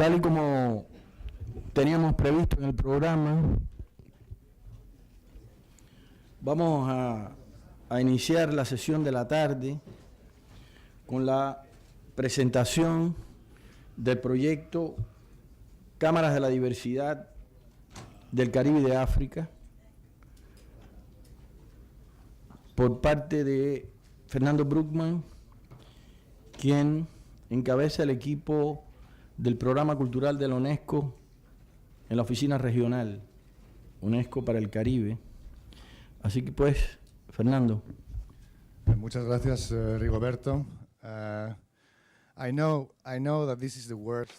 Tal y como teníamos previsto en el programa, vamos a iniciar la sesión de la tarde con la presentación del proyecto Cámaras de la Diversidad del Caribe y de África por parte de Fernando Bruckmann, quien encabeza el equipo del Programa Cultural de la UNESCO en la oficina regional UNESCO para el Caribe. Así que pues, Fernando. Muchas gracias, Rigoberto. I know that this is the worst.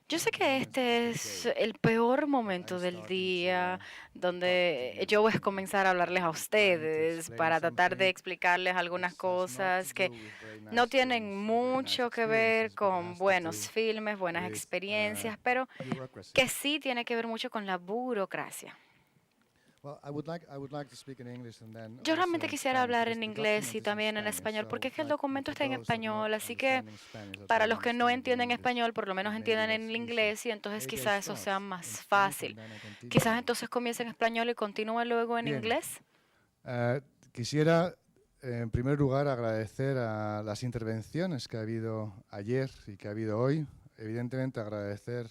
Yo sé que este es el peor momento del día donde yo voy a comenzar a hablarles a ustedes para tratar de explicarles algunas cosas que no tienen mucho que ver con buenos filmes, buenas experiencias, pero que sí tiene que ver mucho con la burocracia. Yo realmente quisiera hablar en inglés y también en español, porque es que el documento está en español, así que para los que no entienden español, por lo menos entiendan en el inglés y entonces quizás eso sea más fácil. Quizás entonces comiencen en español y continúen luego en inglés. Quisiera, en primer lugar, agradecer a las intervenciones que ha habido ayer y que ha habido hoy. Evidentemente, agradecer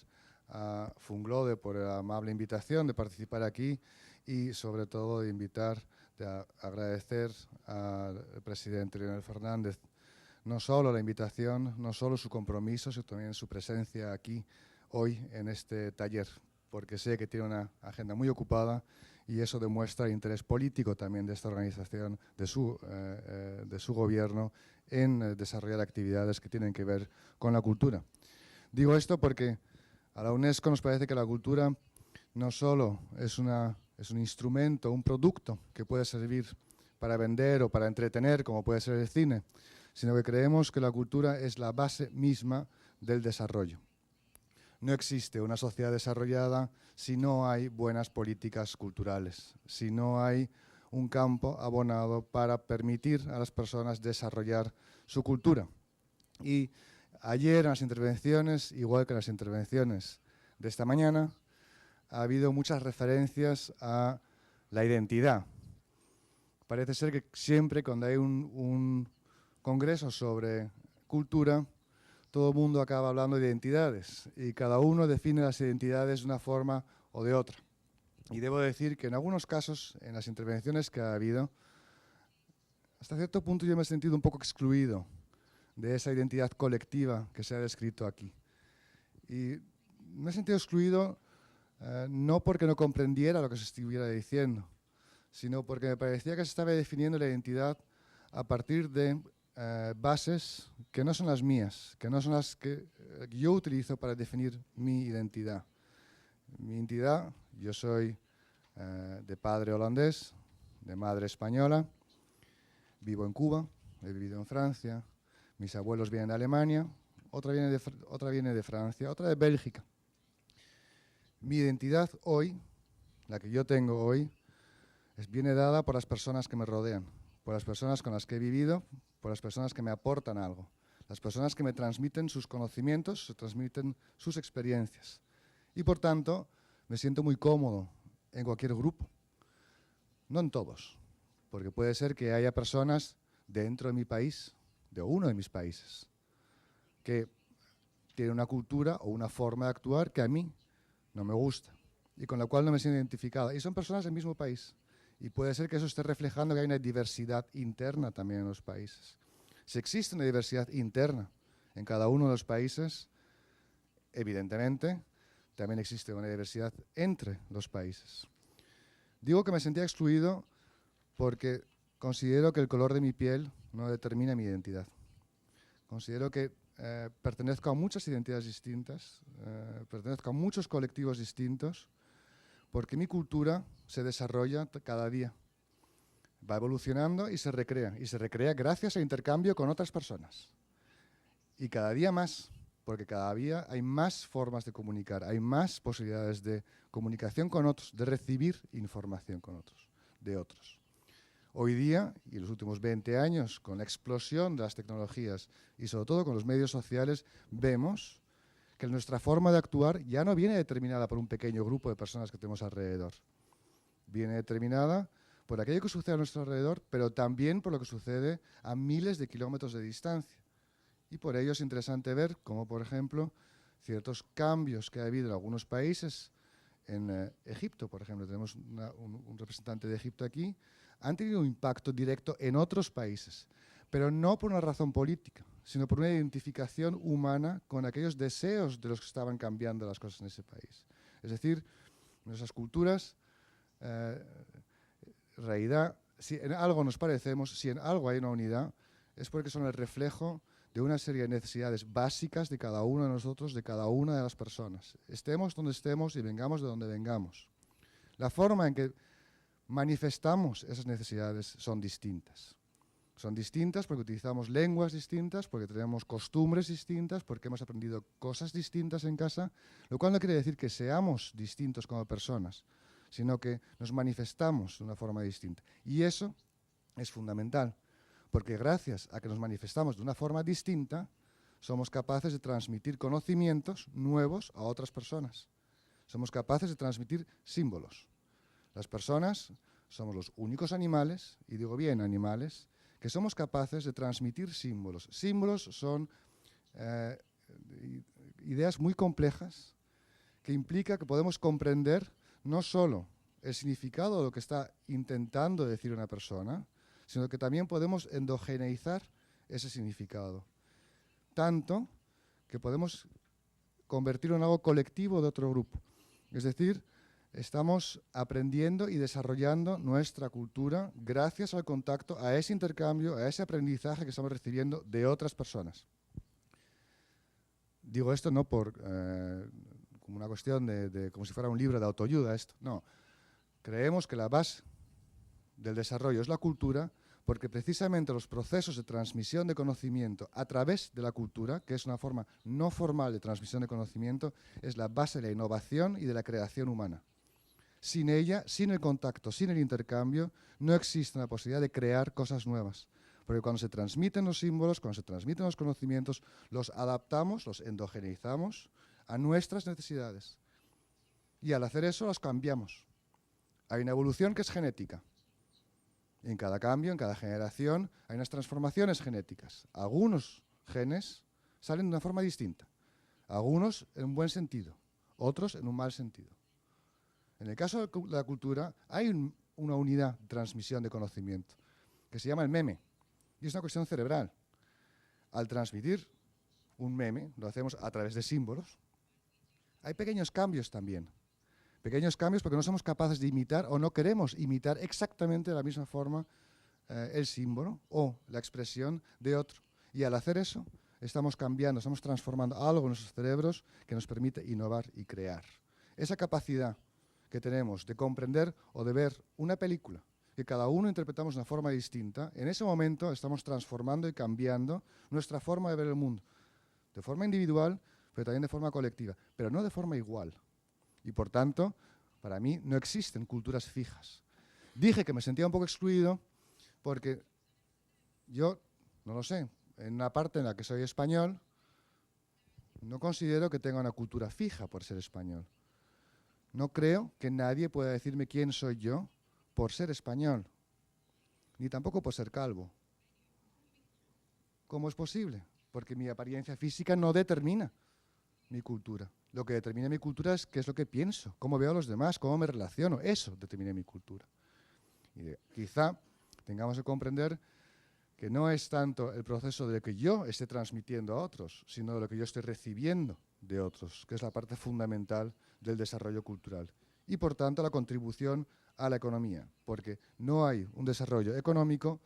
a Funglode por la amable invitación de participar aquí y, sobre todo, de agradecer al presidente Leonel Fernández no solo la invitación, no solo su compromiso, sino también su presencia aquí hoy en este taller, porque sé que tiene una agenda muy ocupada y eso demuestra el interés político también de esta organización, de su gobierno, en desarrollar actividades que tienen que ver con la cultura. Digo esto porque a la UNESCO nos parece que la cultura no solo es un instrumento, un producto que puede servir para vender o para entretener, como puede ser el cine, sino que creemos que la cultura es la base misma del desarrollo. No existe una sociedad desarrollada si no hay buenas políticas culturales, si no hay un campo abonado para permitir a las personas desarrollar su cultura. Y ayer en las intervenciones, igual que en las intervenciones de esta mañana, ha habido muchas referencias a la identidad. Parece ser que siempre cuando hay un congreso sobre cultura, todo el mundo acaba hablando de identidades y cada uno define las identidades de una forma o de otra. Y debo decir que en algunos casos, en las intervenciones que ha habido, hasta cierto punto yo me he sentido un poco excluido de esa identidad colectiva que se ha descrito aquí. Y me he sentido excluido no porque no comprendiera lo que se estuviera diciendo, sino porque me parecía que se estaba definiendo la identidad a partir de bases que no son las mías, que no son las que yo utilizo para definir mi identidad. Mi identidad, yo soy de padre holandés, de madre española, vivo en Cuba, he vivido en Francia, mis abuelos vienen de Alemania, otra viene de Francia, otra de Bélgica. Mi identidad hoy, la que yo tengo hoy, viene dada por las personas que me rodean, por las personas con las que he vivido, por las personas que me aportan algo, las personas que me transmiten sus conocimientos, transmiten sus experiencias. Y por tanto, me siento muy cómodo en cualquier grupo, no en todos, porque puede ser que haya personas dentro de mi país, de uno de mis países, que tienen una cultura o una forma de actuar que a mí no me gusta y con la cual no me siento identificada. Y son personas del mismo país. Y puede ser que eso esté reflejando que hay una diversidad interna también en los países. Si existe una diversidad interna en cada uno de los países, evidentemente, también existe una diversidad entre los países. Digo que me sentía excluido porque considero que el color de mi piel no determina mi identidad. Considero que pertenezco a muchas identidades distintas, pertenezco a muchos colectivos distintos, porque mi cultura se desarrolla cada día, va evolucionando y se recrea gracias al intercambio con otras personas. Y cada día más, porque cada día hay más formas de comunicar, hay más posibilidades de comunicación con otros, de recibir información con otros, de otros. Hoy día, y en los últimos 20 años, con la explosión de las tecnologías y sobre todo con los medios sociales, vemos que nuestra forma de actuar ya no viene determinada por un pequeño grupo de personas que tenemos alrededor. Viene determinada por aquello que sucede a nuestro alrededor, pero también por lo que sucede a miles de kilómetros de distancia. Y por ello es interesante ver cómo, por ejemplo, ciertos cambios que ha habido en algunos países, en Egipto, por ejemplo, tenemos un representante de Egipto aquí, han tenido un impacto directo en otros países, pero no por una razón política, sino por una identificación humana con aquellos deseos de los que estaban cambiando las cosas en ese país. Es decir, nuestras culturas, en realidad, si en algo nos parecemos, si en algo hay una unidad, es porque son el reflejo de una serie de necesidades básicas de cada uno de nosotros, de cada una de las personas. Estemos donde estemos y vengamos de donde vengamos. La forma en que manifestamos esas necesidades son distintas. Son distintas porque utilizamos lenguas distintas, porque tenemos costumbres distintas, porque hemos aprendido cosas distintas en casa, lo cual no quiere decir que seamos distintos como personas, sino que nos manifestamos de una forma distinta. Y eso es fundamental, porque gracias a que nos manifestamos de una forma distinta, somos capaces de transmitir conocimientos nuevos a otras personas. Somos capaces de transmitir símbolos. Las personas somos los únicos animales, y digo bien animales, que somos capaces de transmitir símbolos. Símbolos son ideas muy complejas que implica que podemos comprender no solo el significado de lo que está intentando decir una persona, sino que también podemos endogeneizar ese significado. Tanto que podemos convertirlo en algo colectivo de otro grupo. Es decir, estamos aprendiendo y desarrollando nuestra cultura gracias al contacto, a ese intercambio, a ese aprendizaje que estamos recibiendo de otras personas. Digo esto no por como una cuestión de como si fuera un libro de autoayuda, esto. No. Creemos que la base del desarrollo es la cultura, porque precisamente los procesos de transmisión de conocimiento a través de la cultura, que es una forma no formal de transmisión de conocimiento, es la base de la innovación y de la creación humana. Sin ella, sin el contacto, sin el intercambio, no existe la posibilidad de crear cosas nuevas. Porque cuando se transmiten los símbolos, cuando se transmiten los conocimientos, los adaptamos, los endogeneizamos a nuestras necesidades. Y al hacer eso, los cambiamos. Hay una evolución que es genética. En cada cambio, en cada generación, hay unas transformaciones genéticas. Algunos genes salen de una forma distinta. Algunos en un buen sentido, otros en un mal sentido. En el caso de la cultura, hay una unidad de transmisión de conocimiento que se llama el meme. Y es una cuestión cerebral. Al transmitir un meme, lo hacemos a través de símbolos, hay pequeños cambios también. Pequeños cambios porque no somos capaces de imitar o no queremos imitar exactamente de la misma forma el símbolo o la expresión de otro. Y al hacer eso, estamos cambiando, estamos transformando algo en nuestros cerebros que nos permite innovar y crear. Esa capacidad que tenemos de comprender o de ver una película que cada uno interpretamos de una forma distinta, en ese momento estamos transformando y cambiando nuestra forma de ver el mundo. De forma individual, pero también de forma colectiva, pero no de forma igual. Y por tanto, para mí no existen culturas fijas. Dije que me sentía un poco excluido porque yo, no lo sé, en una parte en la que soy español, no considero que tenga una cultura fija por ser español. No creo que nadie pueda decirme quién soy yo por ser español, ni tampoco por ser calvo. ¿Cómo es posible? Porque mi apariencia física no determina mi cultura. Lo que determina mi cultura es qué es lo que pienso, cómo veo a los demás, cómo me relaciono. Eso determina mi cultura. Y quizá tengamos que comprender que no es tanto el proceso de que yo esté transmitiendo a otros, sino de lo que yo estoy recibiendo de otros, que es la parte fundamental del desarrollo cultural. Y por tanto la contribución a la economía, porque no hay un desarrollo económico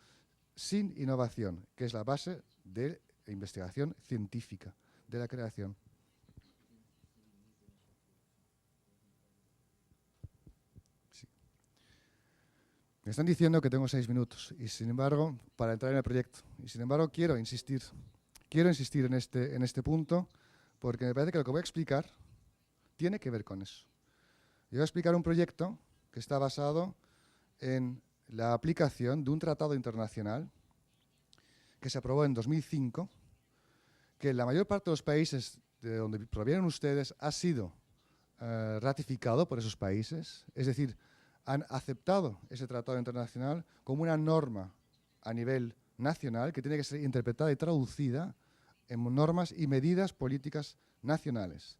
sin innovación, que es la base de la investigación científica, de la creación. Sí. Me están diciendo que tengo 6 minutos, y sin embargo, para entrar en el proyecto, y sin embargo quiero insistir en este punto, porque me parece que lo que voy a explicar tiene que ver con eso. Yo voy a explicar un proyecto que está basado en la aplicación de un tratado internacional que se aprobó en 2005, que en la mayor parte de los países de donde provienen ustedes ha sido ratificado por esos países, es decir, han aceptado ese tratado internacional como una norma a nivel nacional que tiene que ser interpretada y traducida en normas y medidas políticas nacionales.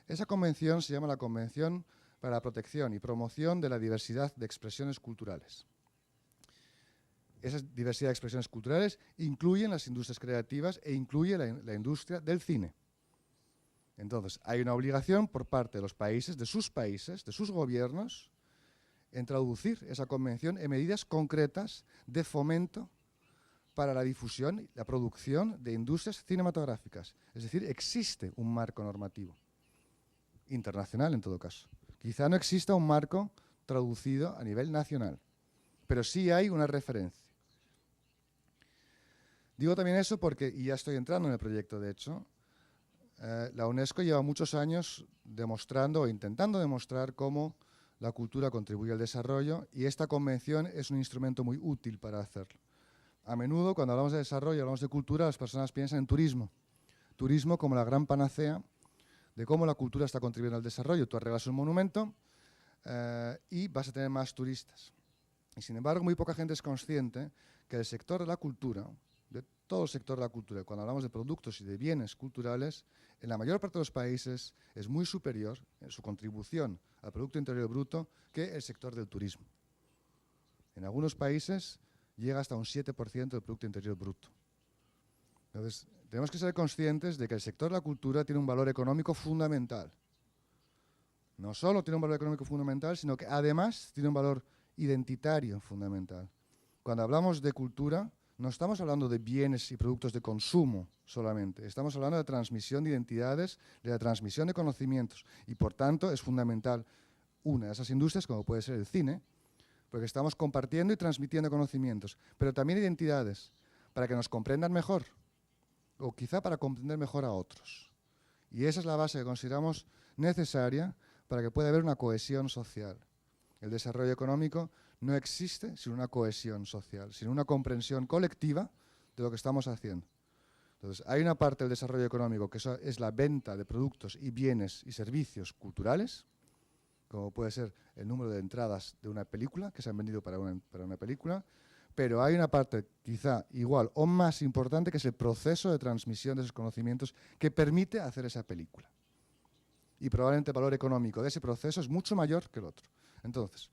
Esa convención se llama la Convención para la Protección y Promoción de la Diversidad de Expresiones Culturales. Esa diversidad de expresiones culturales incluyen las industrias creativas e incluye la industria del cine. Entonces, hay una obligación por parte de los países, de sus gobiernos, en traducir esa convención en medidas concretas de fomento para la difusión y la producción de industrias cinematográficas. Es decir, existe un marco normativo, internacional en todo caso. Quizá no exista un marco traducido a nivel nacional, pero sí hay una referencia. Digo también eso porque, y ya estoy entrando en el proyecto de hecho, la UNESCO lleva muchos años demostrando o intentando demostrar cómo la cultura contribuye al desarrollo y esta convención es un instrumento muy útil para hacerlo. A menudo, cuando hablamos de desarrollo, hablamos de cultura, las personas piensan en turismo. Turismo como la gran panacea de cómo la cultura está contribuyendo al desarrollo. Tú arreglas un monumento y vas a tener más turistas. Y sin embargo, muy poca gente es consciente que el sector de la cultura, de todo el sector de la cultura, cuando hablamos de productos y de bienes culturales, en la mayor parte de los países es muy superior en su contribución al Producto Interior Bruto que el sector del turismo. En algunos países llega hasta un 7% del Producto Interior Bruto. Entonces, tenemos que ser conscientes de que el sector de la cultura tiene un valor económico fundamental. No solo tiene un valor económico fundamental, sino que además tiene un valor identitario fundamental. Cuando hablamos de cultura, no estamos hablando de bienes y productos de consumo solamente, estamos hablando de transmisión de identidades, de la transmisión de conocimientos y por tanto es fundamental una de esas industrias como puede ser el cine, porque estamos compartiendo y transmitiendo conocimientos, pero también identidades para que nos comprendan mejor o quizá para comprender mejor a otros. Y esa es la base que consideramos necesaria para que pueda haber una cohesión social. El desarrollo económico no existe sin una cohesión social, sin una comprensión colectiva de lo que estamos haciendo. Entonces, hay una parte del desarrollo económico que es la venta de productos y bienes y servicios culturales, como puede ser el número de entradas de una película, que se han vendido para una película, pero hay una parte quizá igual o más importante que es el proceso de transmisión de esos conocimientos que permite hacer esa película. Y probablemente el valor económico de ese proceso es mucho mayor que el otro. Entonces,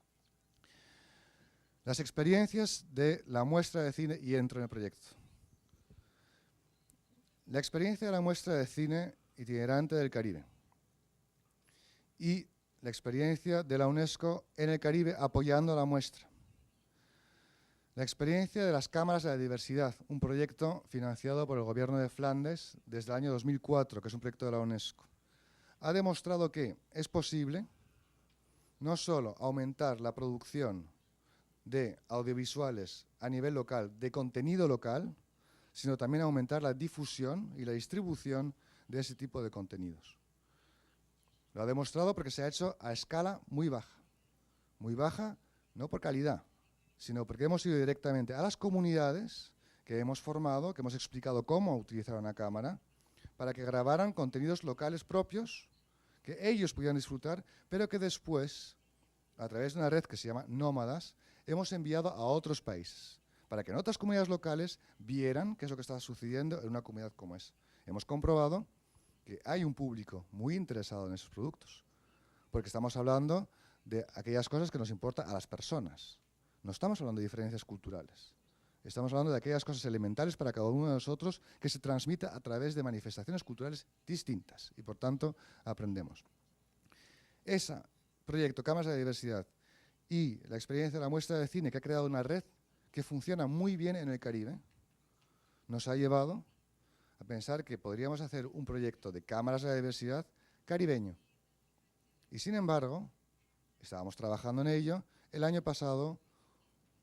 las experiencias de la muestra de cine, y entro en el proyecto. La experiencia de la muestra de cine itinerante del Caribe y la experiencia de la UNESCO en el Caribe apoyando la muestra. La experiencia de las cámaras de la diversidad, un proyecto financiado por el gobierno de Flandes desde el año 2004, que es un proyecto de la UNESCO, ha demostrado que es posible no solo aumentar la producción de audiovisuales a nivel local, de contenido local, sino también aumentar la difusión y la distribución de ese tipo de contenidos. Lo ha demostrado porque se ha hecho a escala muy baja no por calidad, sino porque hemos ido directamente a las comunidades que hemos formado, que hemos explicado cómo utilizar una cámara, para que grabaran contenidos locales propios, que ellos pudieran disfrutar, pero que después, a través de una red que se llama Nómadas, hemos enviado a otros países, para que en otras comunidades locales vieran qué es lo que está sucediendo en una comunidad como esa. Hemos comprobado que hay un público muy interesado en esos productos, porque estamos hablando de aquellas cosas que nos importan a las personas. No estamos hablando de diferencias culturales. Estamos hablando de aquellas cosas elementales para cada uno de nosotros que se transmita a través de manifestaciones culturales distintas y, por tanto, aprendemos. Ese proyecto Cámaras de la Diversidad y la experiencia de la muestra de cine, que ha creado una red que funciona muy bien en el Caribe, nos ha llevado a pensar que podríamos hacer un proyecto de cámaras de la diversidad caribeño. Y sin embargo, estábamos trabajando en ello. El año pasado,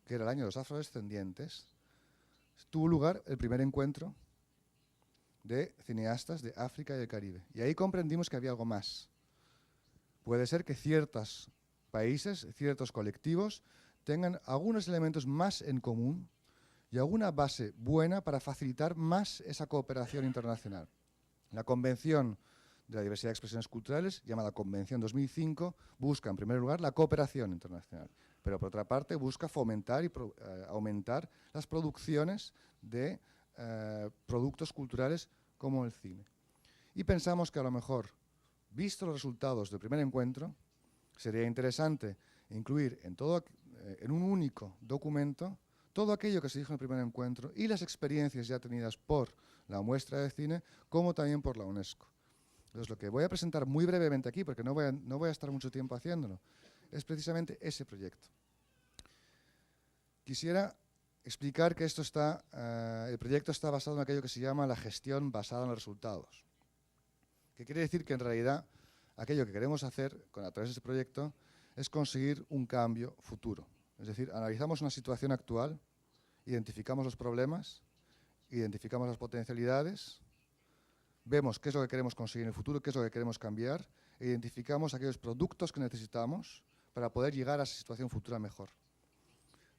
que era el año de los afrodescendientes, tuvo lugar el primer encuentro de cineastas de África y del Caribe. Y ahí comprendimos que había algo más. Puede ser que ciertos países, ciertos colectivos, tengan algunos elementos más en común y alguna base buena para facilitar más esa cooperación internacional. La Convención de la diversidad de expresiones culturales, llamada Convención 2005, busca en primer lugar la cooperación internacional, pero por otra parte busca fomentar y aumentar las producciones de productos culturales como el cine. Y pensamos que a lo mejor, visto los resultados del primer encuentro, sería interesante incluir en un único documento todo aquello que se dijo en el primer encuentro y las experiencias ya tenidas por la muestra de cine, como también por la UNESCO. Entonces, lo que voy a presentar muy brevemente aquí, porque no voy a estar mucho tiempo haciéndolo, es precisamente ese proyecto. Quisiera explicar que el proyecto está basado en aquello que se llama la gestión basada en los resultados, que quiere decir que en realidad aquello que queremos hacer a través de este proyecto es conseguir un cambio futuro. Es decir, analizamos una situación actual, identificamos los problemas, identificamos las potencialidades, vemos qué es lo que queremos conseguir en el futuro, qué es lo que queremos cambiar, e identificamos aquellos productos que necesitamos para poder llegar a esa situación futura mejor.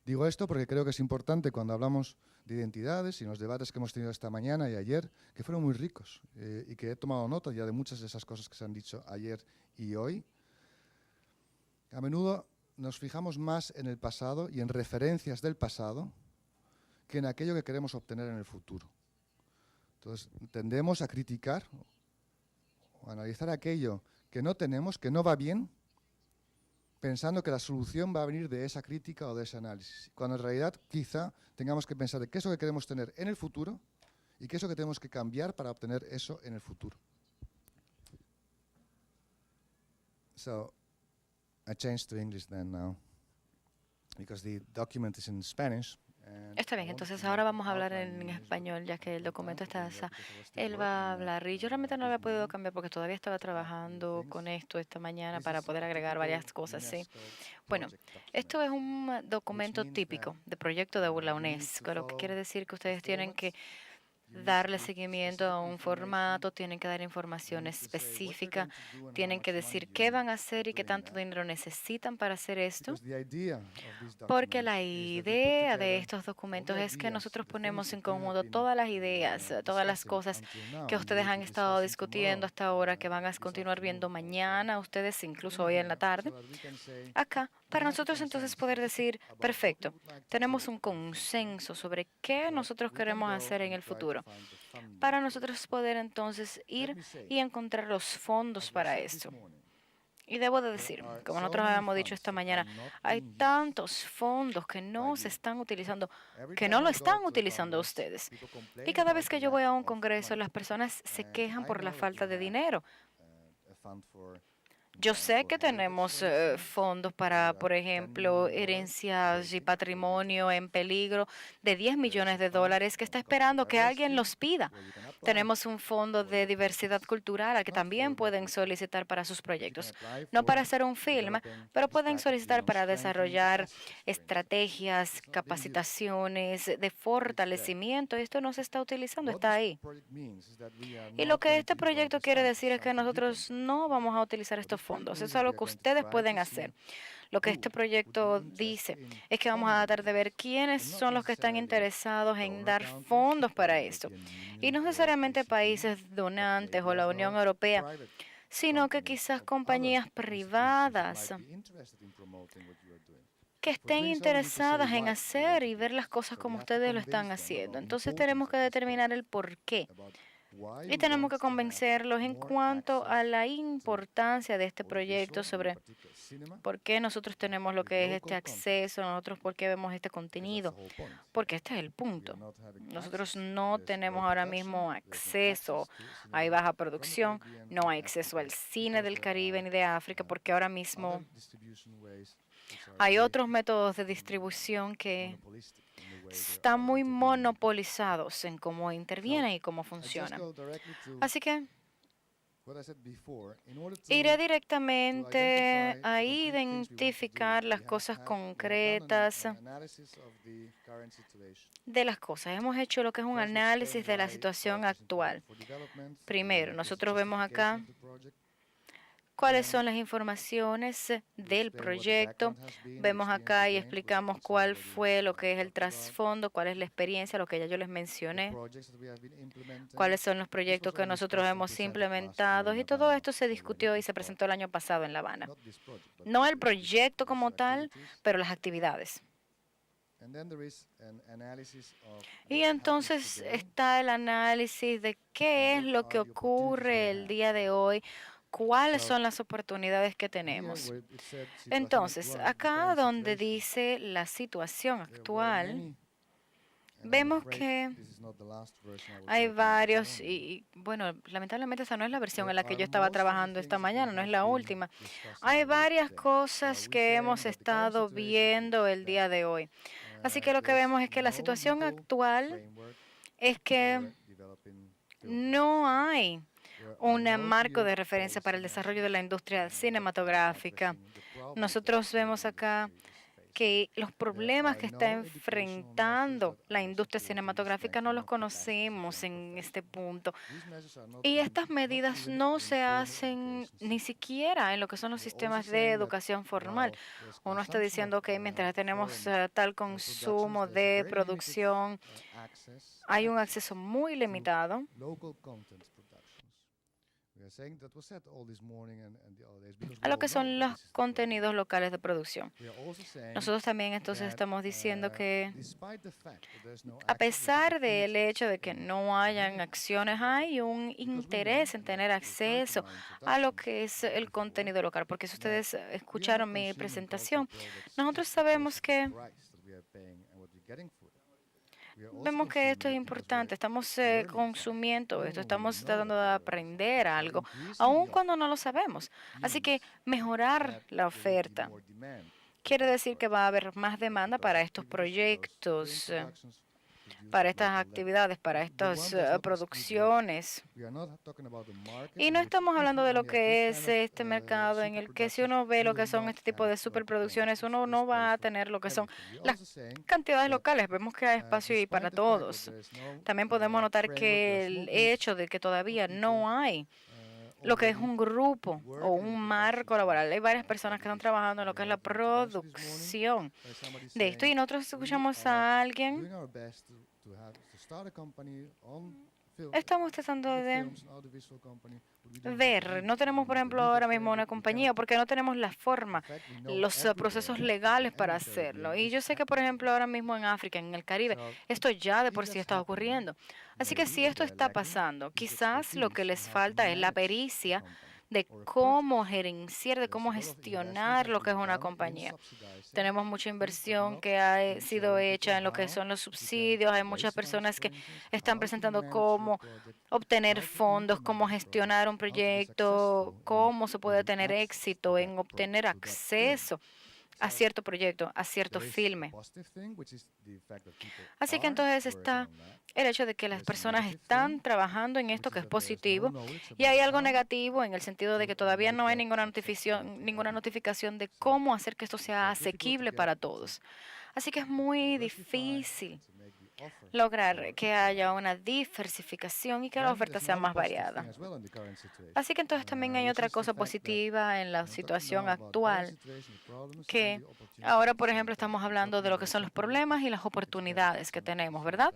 Digo esto porque creo que es importante cuando hablamos de identidades y en los debates que hemos tenido esta mañana y ayer, que fueron muy ricos y que he tomado nota ya de muchas de esas cosas que se han dicho ayer y hoy. A menudo nos fijamos más en el pasado y en referencias del pasado que en aquello que queremos obtener en el futuro. Entonces, tendemos a criticar o a analizar aquello que no tenemos, que no va bien, pensando que la solución va a venir de esa crítica o de ese análisis, cuando en realidad quizá tengamos que pensar de qué es lo que queremos tener en el futuro y qué es lo que tenemos que cambiar para obtener eso en el futuro. So, I changed to English then now, because the document is in Spanish. Está bien, entonces ahora vamos a hablar en español, ya que el documento está. Él va a hablar y yo realmente no lo había podido cambiar porque todavía estaba trabajando con esto esta mañana para poder agregar varias cosas, sí. Bueno, esto es un documento típico de proyecto de la UNESCO, lo que quiere decir que ustedes tienen que darle seguimiento a un formato, tienen que dar información específica, tienen que decir qué van a hacer y qué tanto dinero necesitan para hacer esto. Porque la idea de estos documentos es que nosotros ponemos en conjunto todas las ideas, todas las cosas que ustedes han estado discutiendo hasta ahora, que van a continuar viendo mañana, ustedes incluso hoy en la tarde, acá, para nosotros entonces poder decir, perfecto, tenemos un consenso sobre qué nosotros queremos hacer en el futuro, para nosotros poder entonces ir y encontrar los fondos para esto. Y debo de decir, como nosotros habíamos dicho esta mañana, hay tantos fondos que no se están utilizando, que no lo están utilizando ustedes. Y cada vez que yo voy a un congreso, las personas se quejan por la falta de dinero. Yo sé que tenemos fondos para, por ejemplo, herencias y patrimonio en peligro de 10 millones de dólares que está esperando que alguien los pida. Tenemos un fondo de diversidad cultural al que también pueden solicitar para sus proyectos. No para hacer un film, pero pueden solicitar para desarrollar estrategias, capacitaciones de fortalecimiento. Esto no se está utilizando, está ahí. Y lo que este proyecto quiere decir es que nosotros no vamos a utilizar estos fondos. Eso es algo que ustedes pueden hacer. Lo que este proyecto dice es que vamos a tratar de ver quiénes son los que están interesados en dar fondos para esto. Y no necesariamente países donantes o la Unión Europea, sino que quizás compañías privadas que estén interesadas en hacer y ver las cosas como ustedes lo están haciendo. Entonces tenemos que determinar el por qué. Y tenemos que convencerlos en cuanto a la importancia de este proyecto, sobre por qué nosotros tenemos lo que es este acceso, nosotros por qué vemos este contenido, porque este es el punto. Nosotros no tenemos ahora mismo acceso, hay baja producción, no hay acceso al cine del Caribe ni de África, porque ahora mismo hay otros métodos de distribución que están muy monopolizados en cómo intervienen y cómo funcionan. Así que iré directamente a identificar las cosas concretas de las cosas. Hemos hecho lo que es un análisis de la situación actual. Primero, nosotros vemos acá cuáles son las informaciones del proyecto. Vemos acá y explicamos cuál fue lo que es el trasfondo, cuál es la experiencia, lo que ya yo les mencioné, cuáles son los proyectos que nosotros hemos implementado, y todo esto se discutió y se presentó el año pasado en La Habana. No el proyecto como tal, pero las actividades. Y entonces está el análisis de qué es lo que ocurre el día de hoy, cuáles son las oportunidades que tenemos. Entonces, acá donde dice la situación actual, vemos que hay varios, y bueno, lamentablemente esa no es la versión en la que yo estaba trabajando esta mañana, no es la última. Hay varias cosas que hemos estado viendo el día de hoy. Así que lo que vemos es que la situación actual es que no hay un marco de referencia para el desarrollo de la industria cinematográfica. Nosotros vemos acá que los problemas que está enfrentando la industria cinematográfica no los conocemos en este punto. Y estas medidas no se hacen ni siquiera en lo que son los sistemas de educación formal. Uno está diciendo que mientras tenemos tal consumo de producción, hay un acceso muy limitado a lo que son los contenidos locales de producción. Nosotros también entonces estamos diciendo que a pesar del hecho de que no hayan acciones, hay un interés en tener acceso a lo que es el contenido local, porque si ustedes escucharon mi presentación, nosotros sabemos que vemos que esto es importante, estamos consumiendo esto, estamos tratando de aprender algo, aun cuando no lo sabemos. Así que mejorar la oferta quiere decir que va a haber más demanda para estos proyectos, para estas actividades, para estas producciones. Y no estamos hablando de lo que es este mercado en el que si uno ve lo que son este tipo de superproducciones, uno no va a tener lo que son las cantidades locales. Vemos que hay espacio ahí para todos. También podemos notar que el hecho de que todavía no hay lo que es un grupo o un marco laboral. Hay varias personas que están trabajando en lo que es la producción de esto, y nosotros escuchamos a alguien. Estamos tratando de ver, no tenemos, por ejemplo, ahora mismo una compañía porque no tenemos la forma, los procesos legales para hacerlo. Y yo sé que, por ejemplo, ahora mismo en África, en el Caribe, esto ya de por sí está ocurriendo. Así que si esto está pasando, quizás lo que les falta es la pericia de cómo gerenciar, de cómo gestionar lo que es una compañía. Tenemos mucha inversión que ha sido hecha en lo que son los subsidios. Hay muchas personas que están presentando cómo obtener fondos, cómo gestionar un proyecto, cómo se puede tener éxito en obtener acceso a cierto proyecto, a cierto filme. Así que entonces está el hecho de que las personas están trabajando en esto, que es positivo, y hay algo negativo en el sentido de que todavía no hay ninguna notificación de cómo hacer que esto sea asequible para todos. Así que es muy difícil lograr que haya una diversificación y que la oferta sea más variada. Así que entonces también hay otra cosa positiva en la situación actual, que ahora, por ejemplo, estamos hablando de lo que son los problemas y las oportunidades que tenemos, ¿verdad?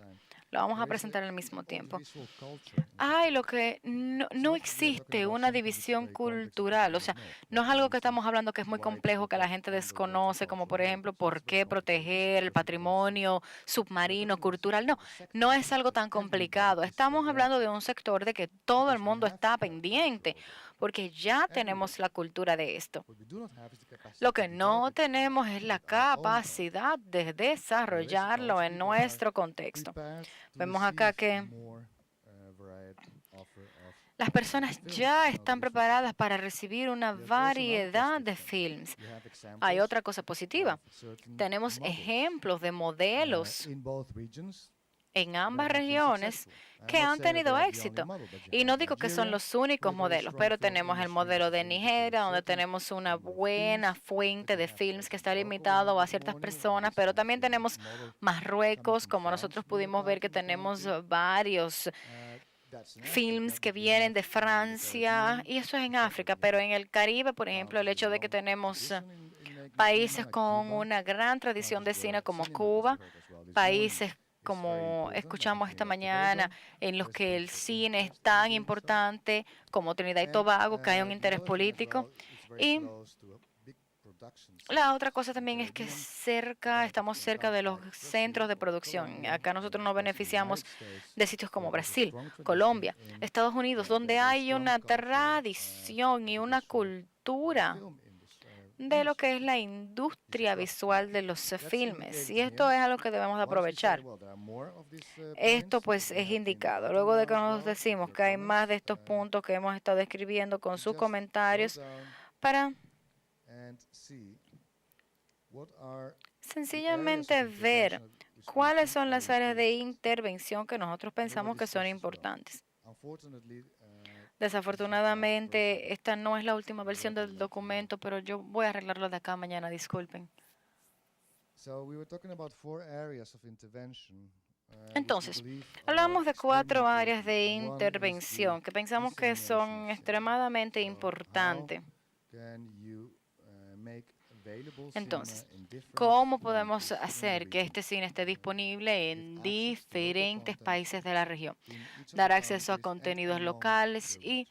Lo vamos a presentar al mismo tiempo. Hay lo que no existe una división cultural, o sea, no es algo que estamos hablando que es muy complejo, que la gente desconoce, como por ejemplo, por qué proteger el patrimonio submarino cultural. No, no es algo tan complicado. Estamos hablando de un sector de que todo el mundo está pendiente, porque ya tenemos la cultura de esto. Lo que no tenemos es la capacidad de desarrollarlo en nuestro contexto. Vemos acá que las personas ya están preparadas para recibir una variedad de films. Hay otra cosa positiva. Tenemos ejemplos de modelos en ambas regiones que han tenido éxito. Y no digo que son los únicos modelos, pero tenemos el modelo de Nigeria, donde tenemos una buena fuente de films que está limitado a ciertas personas, pero también tenemos Marruecos, como nosotros pudimos ver que tenemos varios films que vienen de Francia, y eso es en África, pero en el Caribe, por ejemplo, el hecho de que tenemos países con una gran tradición de cine como Cuba, países como escuchamos esta mañana, en los que el cine es tan importante como Trinidad y Tobago, que hay un interés político. Y la otra cosa también es que estamos cerca de los centros de producción. Acá nosotros nos beneficiamos de sitios como Brasil, Colombia, Estados Unidos, donde hay una tradición y una cultura de lo que es la industria visual de los filmes. Y esto es algo que debemos de aprovechar. Esto pues es indicado. Luego de que nos decimos que hay más de estos puntos que hemos estado describiendo con sus comentarios, para sencillamente ver cuáles son las áreas de intervención que nosotros pensamos que son importantes. Desafortunadamente, esta no es la última versión del documento, pero yo voy a arreglarlo de acá mañana, disculpen. Entonces, hablamos de 4 áreas de intervención que pensamos que son extremadamente importantes. Entonces, ¿cómo podemos hacer que este cine esté disponible en diferentes países de la región? Dar acceso a contenidos locales y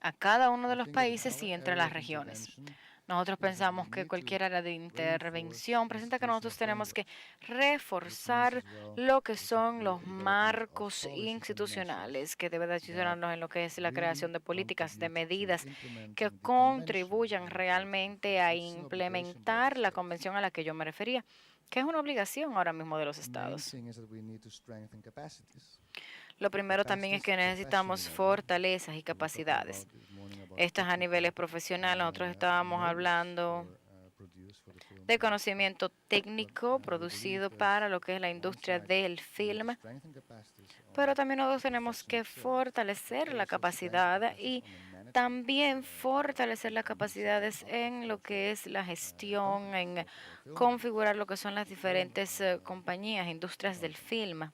a cada uno de los países y entre las regiones. Nosotros pensamos que cualquier área de intervención presenta que nosotros tenemos que reforzar lo que son los marcos institucionales que deben de ayudarnos en lo que es la creación de políticas, de medidas que contribuyan realmente a implementar la convención a la que yo me refería, que es una obligación ahora mismo de los estados. Lo primero también es que necesitamos fortalezas y capacidades. Estas a niveles profesionales. Nosotros estábamos hablando de conocimiento técnico producido para lo que es la industria del film, pero también nosotros tenemos que fortalecer la capacidad y también fortalecer las capacidades en lo que es la gestión, en configurar lo que son las diferentes compañías, industrias del film.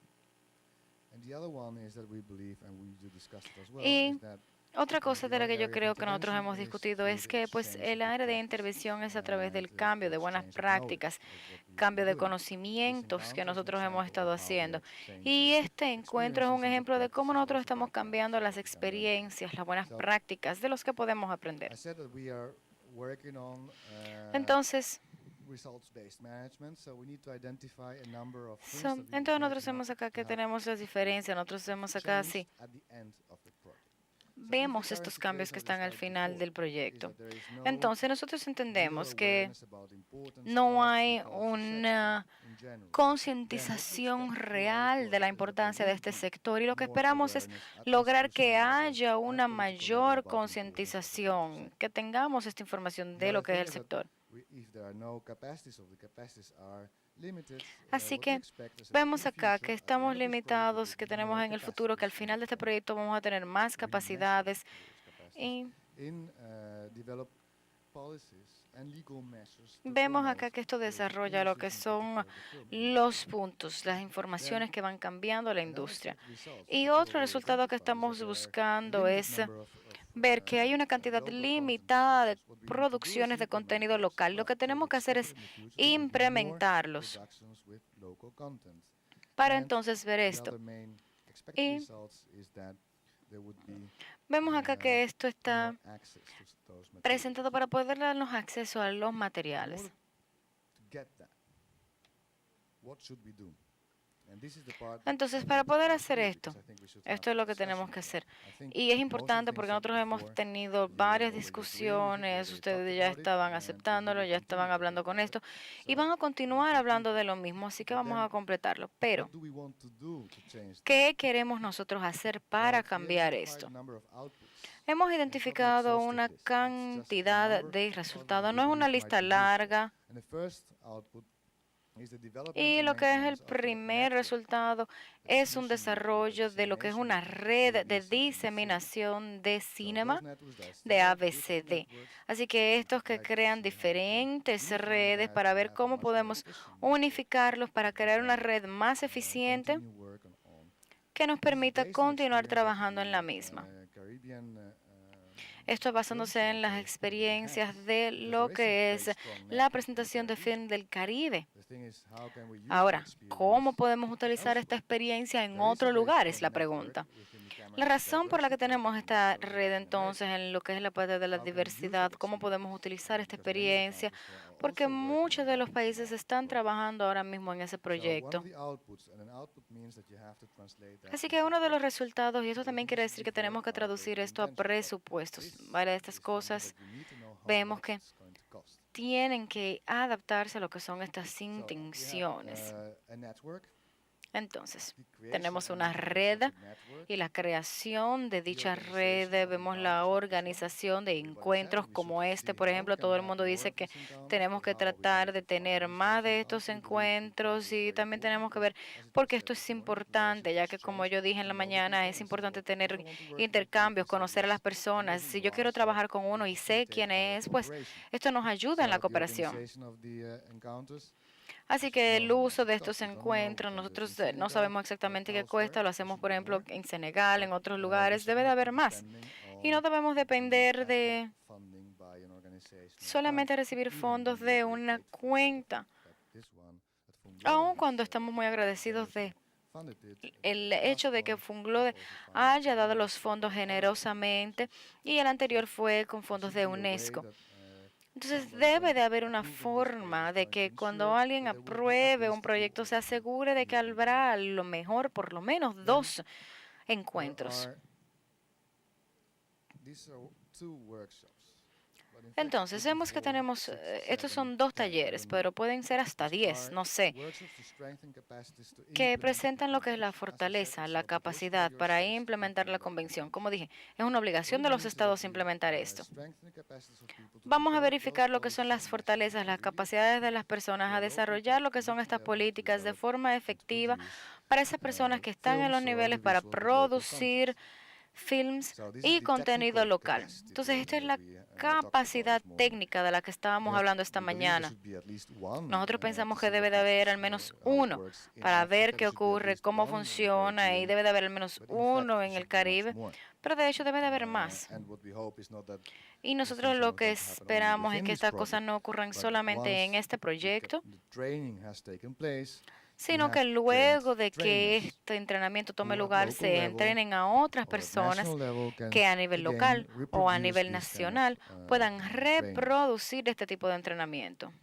Y otra cosa de la que yo creo que nosotros hemos discutido es que pues el área de intervención es a través del cambio de buenas prácticas, cambio de conocimientos que nosotros hemos estado haciendo. Y este encuentro es un ejemplo de cómo nosotros estamos cambiando las experiencias, las buenas prácticas de los que podemos aprender. Entonces, entonces nosotros vemos acá que tenemos las diferencias, nosotros vemos acá sí. Vemos estos cambios que están al final del proyecto. Entonces nosotros entendemos que no hay una concientización real de la importancia de este sector y lo que esperamos es lograr que haya una mayor concientización, que tengamos esta información de lo que es el sector. Así que vemos acá que estamos limitados, que tenemos en el futuro, que al final de este proyecto vamos a tener más capacidades y vemos acá que esto desarrolla lo que son los puntos, las informaciones que van cambiando la industria. Y otro resultado que estamos buscando es ver que hay una cantidad limitada de producciones de contenido local. Lo que tenemos que hacer es implementarlos para entonces ver esto. Y vemos acá que esto está presentado para poder darnos acceso a los materiales. Entonces, para poder hacer esto es lo que tenemos que hacer. Y es importante porque nosotros hemos tenido varias discusiones, ustedes ya estaban aceptándolo, ya estaban hablando con esto, y van a continuar hablando de lo mismo, así que vamos a completarlo. Pero, ¿qué queremos nosotros hacer para cambiar esto? Hemos identificado una cantidad de resultados, no es una lista larga. Y lo que es el primer resultado es un desarrollo de lo que es una red de diseminación de cinema de ABCD. Así que estos que crean diferentes redes para ver cómo podemos unificarlos para crear una red más eficiente que nos permita continuar trabajando en la misma. Esto basándose en las experiencias de lo que es la presentación de film del Caribe. Ahora, ¿cómo podemos utilizar esta experiencia en otro lugar? Es la pregunta. La razón por la que tenemos esta red entonces en lo que es la parte de la diversidad, ¿cómo podemos utilizar esta experiencia? Porque muchos de los países están trabajando ahora mismo en ese proyecto. Así que uno de los resultados, y esto también quiere decir que tenemos que traducir esto a presupuestos, varias de estas cosas, vemos que tienen que adaptarse a lo que son estas intenciones. Entonces, tenemos una red y la creación de dicha red, vemos la organización de encuentros como este. Por ejemplo, todo el mundo dice que tenemos que tratar de tener más de estos encuentros y también tenemos que ver porque esto es importante, ya que como yo dije en la mañana, es importante tener intercambios, conocer a las personas. Si yo quiero trabajar con uno y sé quién es, pues esto nos ayuda en la cooperación. Así que el uso de estos encuentros, nosotros no sabemos exactamente qué cuesta, lo hacemos por ejemplo en Senegal, en otros lugares, debe de haber más. Y no debemos depender de solamente recibir fondos de una cuenta, aun cuando estamos muy agradecidos de el hecho de que Funglode haya dado los fondos generosamente y el anterior fue con fondos de UNESCO. Entonces debe de haber una forma de que cuando alguien apruebe un proyecto se asegure de que habrá a lo mejor por lo menos 2 encuentros. Entonces vemos que tenemos, estos son 2 talleres, pero pueden ser hasta 10, no sé, que presentan lo que es la fortaleza, la capacidad para implementar la convención. Como dije, es una obligación de los estados implementar esto. Vamos a verificar lo que son las fortalezas, las capacidades de las personas a desarrollar lo que son estas políticas de forma efectiva para esas personas que están en los niveles para producir films y contenido local. Entonces, esta es la capacidad técnica de la que estábamos hablando esta mañana. Nosotros pensamos que debe de haber al menos uno para ver qué ocurre, cómo funciona, y debe de haber al menos uno en el Caribe, pero de hecho debe de haber más. Y nosotros lo que esperamos es que estas cosas no ocurran solamente en este proyecto, sino que luego de que este entrenamiento tome lugar, se entrenen a otras personas que a nivel local o a nivel nacional puedan reproducir este tipo de entrenamiento.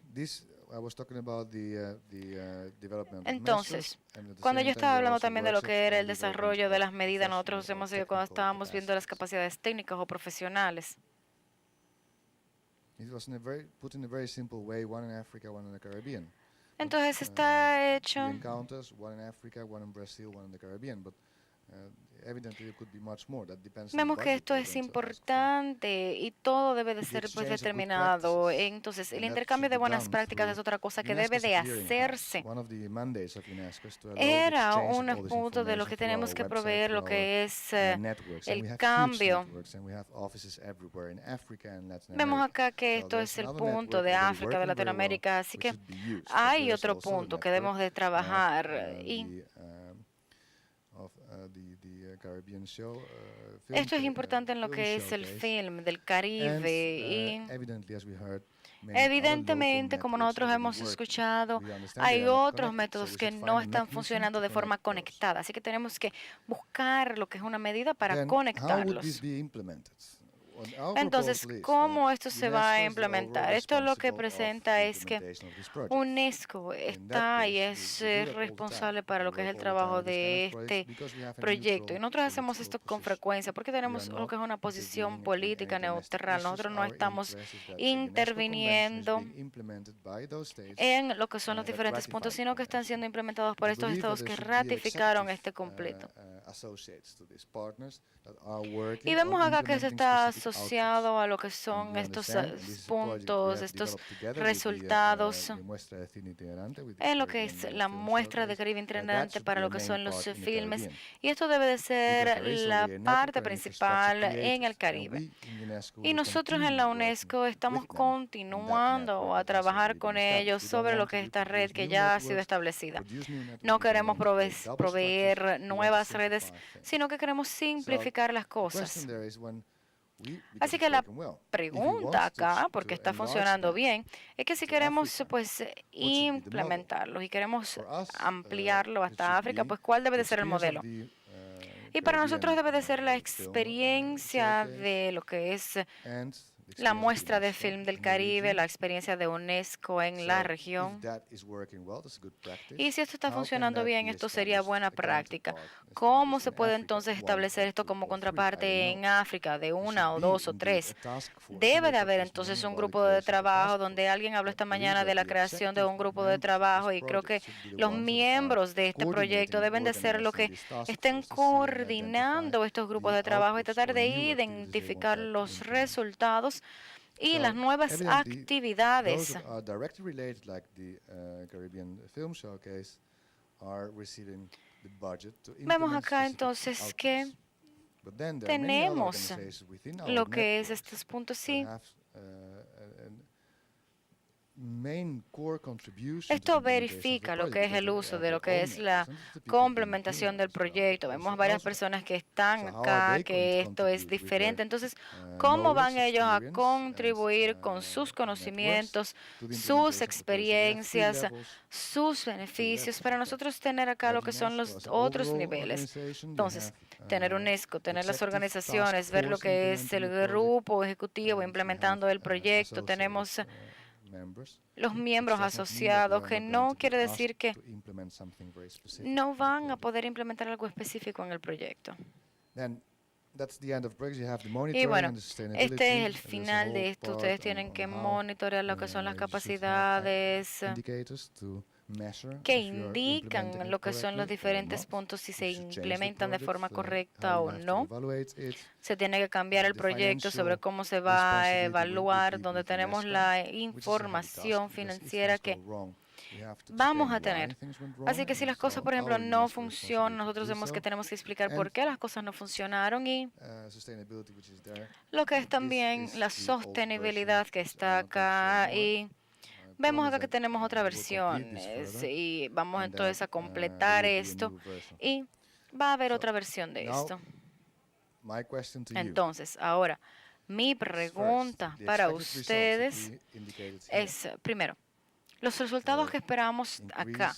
Entonces, cuando yo estaba hablando también de lo que era el desarrollo de las medidas, nosotros hemos sido cuando estábamos viendo las capacidades técnicas o profesionales. Entonces está hecho. Vemos que esto es importante y todo debe de ser pues determinado. Entonces, el intercambio de buenas prácticas es otra cosa que debe de hacerse. Era un punto de lo que tenemos que proveer, lo que es el cambio. Vemos acá que esto es el punto de África, de Latinoamérica, así que hay otro punto que debemos de trabajar y esto es importante en lo que es el film del Caribe y evidentemente, como nosotros hemos escuchado, hay otros métodos que no están funcionando de forma conectada, así que tenemos que buscar lo que es una medida para conectarlos. Entonces, ¿cómo esto se va a implementar? Esto lo que presenta es que UNESCO está y es responsable para lo que es el trabajo de este proyecto. Y nosotros hacemos esto con frecuencia porque tenemos lo que es una posición política neutral. Nosotros no estamos interviniendo en lo que son los diferentes puntos, sino que están siendo implementados por estos estados que ratificaron este completo. Y vemos acá que se está asociando asociado a lo que son estos puntos, estos resultados en lo que es la muestra de Caribe itinerante para lo que son los filmes. Y esto debe de ser la parte principal en el Caribe. Y nosotros en la UNESCO estamos continuando a trabajar con ellos sobre lo que es esta red que ya ha sido establecida. No queremos proveer nuevas redes, sino que queremos simplificar las cosas. Así que la pregunta acá, porque está funcionando bien, es que si queremos pues implementarlo y queremos ampliarlo hasta África, pues ¿cuál debe de ser el modelo? Y para nosotros debe de ser la experiencia de lo que es la muestra de film del Caribe, la experiencia de UNESCO en la región. Y si esto está funcionando bien, esto sería buena práctica. ¿Cómo se puede entonces establecer esto como contraparte en África de una o dos o tres? Debe de haber entonces un grupo de trabajo donde alguien habló esta mañana de la creación de un grupo de trabajo y creo que los miembros de este proyecto deben de ser los que estén coordinando estos grupos de trabajo y tratar de identificar los resultados y las nuevas actividades. Vemos acá entonces que tenemos lo que es estos puntos, sí. Esto verifica lo que es el uso de lo que es la complementación del proyecto. Vemos varias personas que están acá, que esto es diferente. Entonces, ¿cómo van ellos a contribuir con sus conocimientos, sus experiencias, sus beneficios para nosotros tener acá lo que son los otros niveles? Entonces, tener UNESCO, tener las organizaciones, ver lo que es el grupo ejecutivo implementando el proyecto. Tenemos los miembros asociados, que no quiere decir que no van a poder implementar algo específico en el proyecto. Y bueno, este es el final de esto. Ustedes tienen que monitorear lo que son las capacidades que indican lo que son los diferentes puntos, si se implementan de forma correcta o no. Se tiene que cambiar el proyecto sobre cómo se va a evaluar, donde tenemos la información financiera que vamos a tener. Así que si las cosas, por ejemplo, no funcionan, nosotros tenemos que explicar por qué las cosas no funcionaron y lo que es también la sostenibilidad que está acá. Y vemos acá que tenemos otra versión y vamos entonces a completar esto y va a haber otra versión de esto. Entonces, ahora, mi pregunta para ustedes es, primero, los resultados que esperamos acá,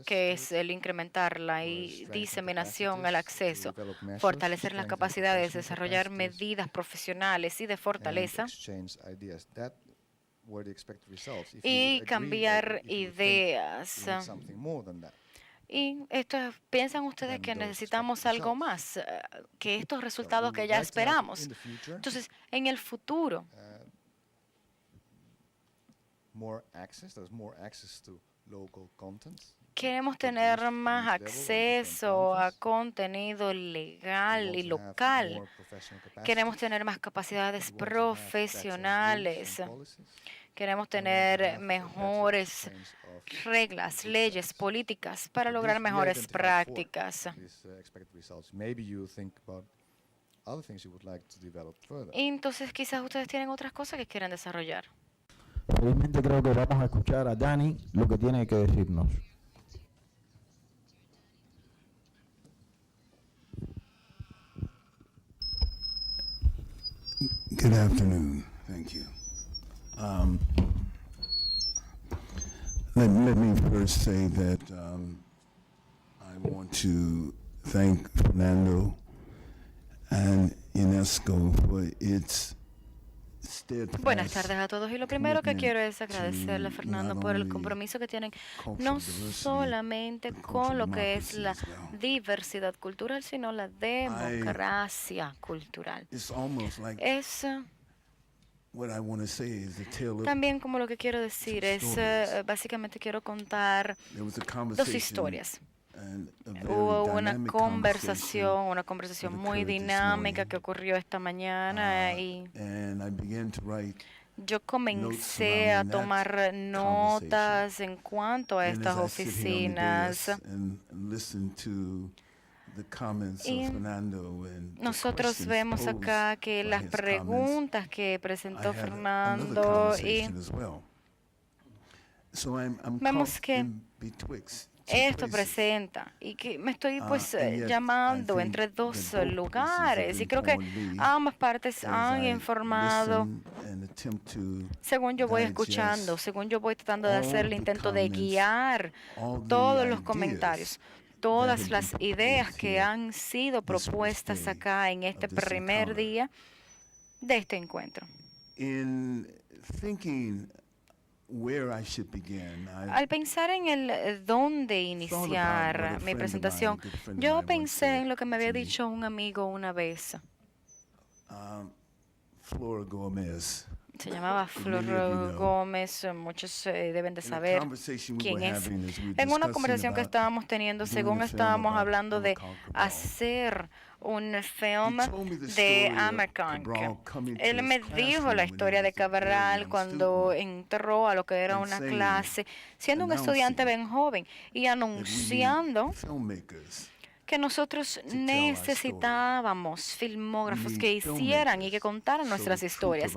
que es el incrementar la diseminación, el acceso, fortalecer las capacidades, desarrollar medidas profesionales y de fortaleza, y cambiar ideas. Y ¿piensan ustedes que necesitamos algo más que estos resultados que ya esperamos? Entonces, en el futuro, queremos tener más acceso a contenido legal y local. Queremos tener más capacidades profesionales. Queremos tener mejores reglas, leyes, políticas para lograr mejores prácticas. Y entonces quizás ustedes tienen otras cosas que quieren desarrollar. Realmente creo que vamos a escuchar a Dani lo que tiene que decirnos. Good afternoon. Thank you. Let me first say that I want to thank Fernando and UNESCO for its Buenas tardes a todos y lo primero que quiero es agradecerle a Fernando por el compromiso que tienen no solamente con lo que es la diversidad cultural, sino la democracia cultural. Es también como lo que quiero decir es, básicamente quiero contar dos historias. Hubo una conversación muy dinámica que ocurrió esta mañana y yo comencé a tomar notas en cuanto a estas oficinas. Y nosotros vemos acá que las preguntas que presentó Fernando y vemos que esto presenta y que me estoy pues llamando entre dos lugares y creo que ambas partes han informado según yo voy escuchando, según yo voy tratando de hacer el intento de guiar todos los comentarios, todas las ideas que han sido propuestas acá en este primer día de este encuentro. Al pensar en el dónde iniciar mi presentación, yo pensé en lo que me había dicho un amigo una vez. Flora Gomez. Se llamaba Flor Gómez, muchos deben de saber quién es. En una conversación que estábamos teniendo, según estábamos hablando de hacer un film de Amerconk, él me dijo la historia de Cabral cuando entró a lo que era una clase, siendo un estudiante bien joven, y anunciando que nosotros necesitábamos filmógrafos que hicieran y que contaran nuestras historias,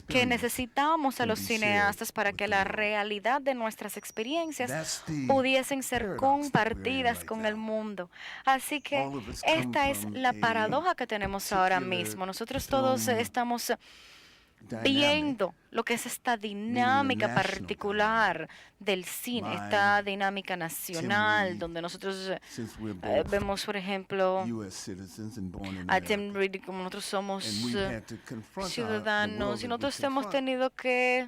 que necesitábamos a los cineastas para que la realidad de nuestras experiencias pudiesen ser compartidas con el mundo. Así que esta es la paradoja que tenemos ahora mismo. Nosotros todos estamos viendo lo que es esta dinámica particular del cine, esta dinámica nacional, donde nosotros vemos, por ejemplo, a Tim Reed, como nosotros somos ciudadanos, y nosotros hemos tenido que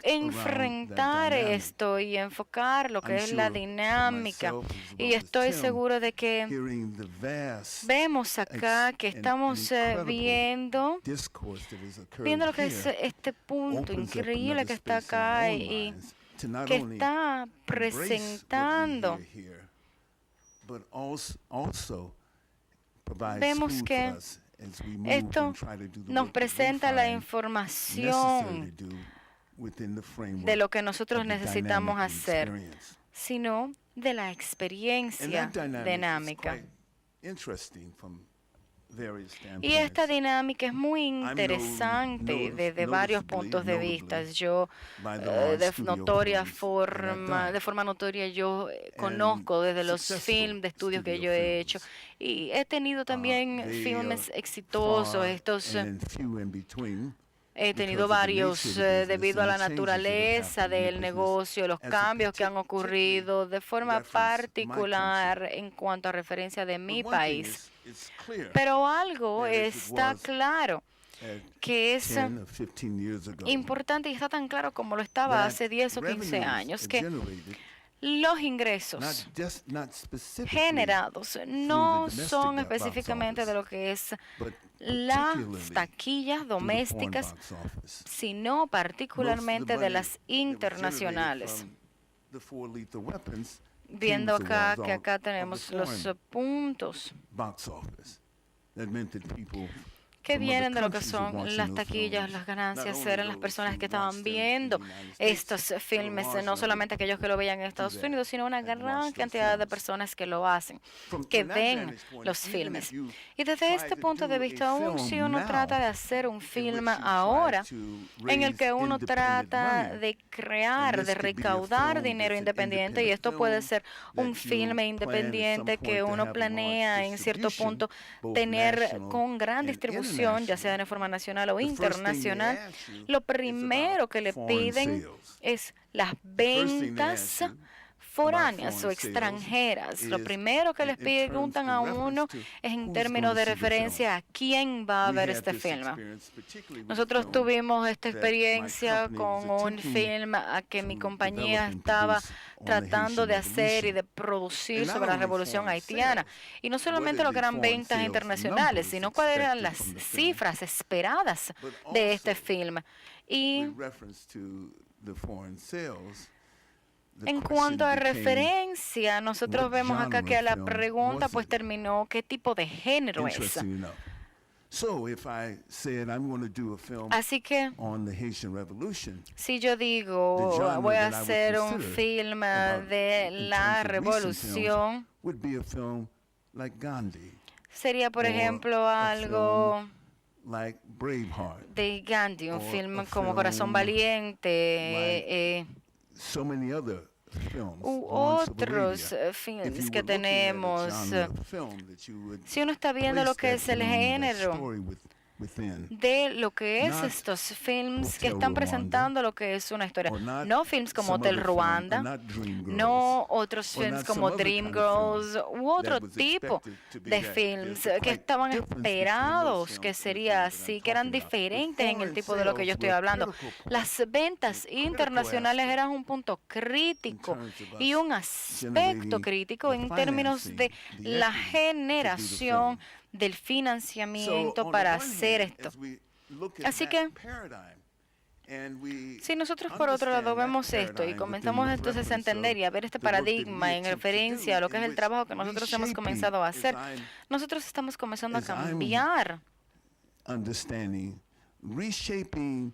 enfrentar esto y enfocar lo que es la dinámica. Y estoy seguro de que vemos acá que estamos viendo lo que es este punto increíble que está acá y que está presentando. Vemos que esto nos presenta la información de lo que nosotros necesitamos hacer, sino de la experiencia dinámica. Y esta dinámica es muy interesante desde varios puntos de vista. Yo, de forma notoria, yo conozco desde los films de estudios que yo he hecho y he tenido también filmes exitosos. He tenido varios debido a la naturaleza del negocio, los cambios que han ocurrido de forma particular en cuanto a referencia de mi país. Pero algo está claro, que es importante y está tan claro como lo estaba hace 10 o 15 años, que los ingresos generados no son específicamente de lo que es las taquillas domésticas, sino particularmente de las internacionales. Viendo acá que acá tenemos los puntos que vienen de lo que son las taquillas, las ganancias, eran las personas que estaban viendo estos filmes, no solamente aquellos que lo veían en Estados Unidos, sino una gran cantidad de personas que lo hacen, que ven los filmes. Y desde este punto de vista, aún si uno trata de hacer un film ahora, en el que uno trata de crear, de recaudar dinero independiente, y esto puede ser un filme independiente que uno planea en cierto punto tener con gran distribución, ya sea de forma nacional o internacional, lo primero que le piden es las ventas foráneas o extranjeras. Lo primero que les preguntan a uno es en términos de referencia a quién va a ver este filme. Nosotros tuvimos esta experiencia con un film a que mi compañía estaba tratando de hacer y de producir sobre la revolución haitiana. Y no solamente lo que eran ventas internacionales, sino cuáles eran las cifras esperadas de este film. Y En cuanto a became referencia, nosotros what vemos acá genre que la film pregunta was pues it? terminó qué tipo de género es. Interesting enough. So if I said I'm going to do a film Así que on the Haitian Revolution, si yo the digo genre voy a that I would hacer un consider film about, de in la terms of recent revolución, films, would be a film like Gandhi, sería por or ejemplo a algo like Braveheart, de Gandhi, un or film a como Corazón film Valiente, so many other films u Lawrence of otros Arabia. If films you que were looking at a tenemos. genre of film that you would Si uno está viendo lo place que that es el film, that género story within, de lo que es not estos films que Hotel están Rwanda, presentando lo que es una historia, or not no films como some Hotel other film, or Ruanda, not Dreamgirls, no otros or films not como some other kind of Dreamgirls film u otro that was tipo expected to be de that. films There's a que quite estaban difference between those esperados films que and the sería films that I'm así, que eran talking about. diferentes en el Foreign tipo de lo que yo sales estoy were a hablando. critical point, Las ventas a critical internacionales aspect eran un punto crítico in terms of y us un aspecto generating crítico the en términos financing, de the la equity to do the generación film. del So, financiamiento on the para one hacer hand, esto. as we look at Así that que paradigm, and we si nosotros por otro lado understand that vemos esto y paradigm comenzamos within entonces a reference entender of y a ver este the work that we paradigma en attempt to referencia do, a lo que es in el which trabajo que nosotros hemos reshaping, comenzado a as hacer, I'm nosotros estamos comenzando a as I'm cambiar, understanding, reshaping